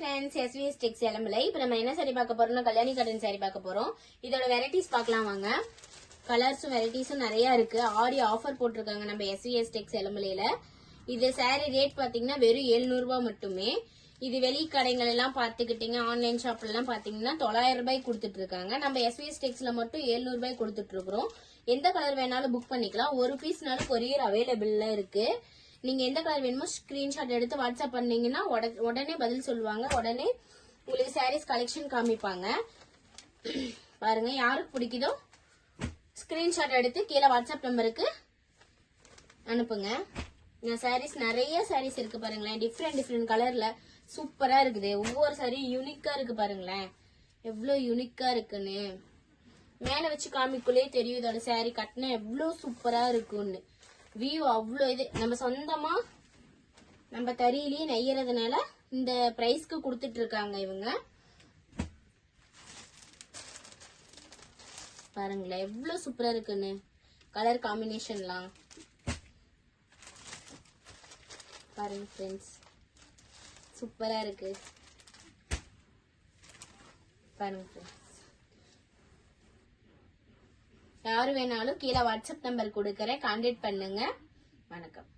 friends, SVS Texts எலம்பல. இப்போ நம்ம என்ன saree பார்க்க போறோம்னா கல்யாணி காட்டன் saree பார்க்க போறோம். இதோட வெரைட்டிஸ் பார்க்கலாம் வாங்க. கலர்ஸும் வெரைட்டிஸும் நிறைய இருக்கு. ஆடி ஆஃபர் போட்டுருக்காங்க நம்ம SVS Texts எலம்பலையில. இது saree ரேட் பாத்தீங்கன்னா வெறும் 700 ரூபாய் மட்டுமே. இது வெளி கடைகள் எல்லாம் பாத்துக்கிட்டீங்க, ஆன்லைன் ஷாப்ல எல்லாம் பாத்தீங்கன்னா 900 ரூபாய் கொடுத்துட்டு இருக்காங்க. நம்ம SVS Textsல மட்டும் 700 ரூபாய் கொடுத்துட்டு இருக்கோம். எந்த கலர் வேணாலும் புக் பண்ணிக்கலாம். ஒரு பீஸ்னாலும் கொரியர் அவைலபிள்ல இருக்கு. நீங்க எந்த கலர் வேணுமோ ஸ்கிரீன்ஷாட் எடுத்து வாட்ஸ்அப் பண்ணீங்கன்னா உடனே பதில் சொல்லுவாங்க. உடனே உங்களுக்கு சாரீஸ் கலெக்ஷன் காமிப்பாங்க. பாருங்க, யாருக்கு பிடிக்குதோ ஸ்கிரீன்ஷாட் எடுத்து கீழே வாட்ஸ்அப் நம்பருக்கு அனுப்புங்க. சாரீஸ் நிறைய சாரீஸ் இருக்கு பாருங்களேன். டிஃப்ரெண்ட் கலர்ல சூப்பரா இருக்குது. ஒவ்வொரு சாரி யூனிக்கா இருக்கு பாருங்களேன். எவ்வளவு யூனிக்கா இருக்குன்னு மேல வச்சு காமிக்குள்ளே தெரியும் இதோட சாரி கட்டினா எவ்வளவு சூப்பரா இருக்குன்னு. வியூ அவ்வளோ இது நம்ம சொந்தமா நம்ம தறியிலேயே நெய்யறதுனால இந்த பிரைஸ்க்கு கொடுத்துட்டு இருக்காங்க இவங்க. பாருங்களேன் எவ்வளவு சூப்பரா இருக்குன்னு கலர் காம்பினேஷன்லாம். பாருங்க ஃப்ரெண்ட்ஸ், சூப்பரா இருக்கு பாருங்க ஃப்ரெண்ட்ஸ். யாரு வேணாலும் கீழே வாட்ஸ்அப் நம்பர் கொடுக்கறேன், கான்டாக்ட் பண்ணுங்க. வணக்கம்.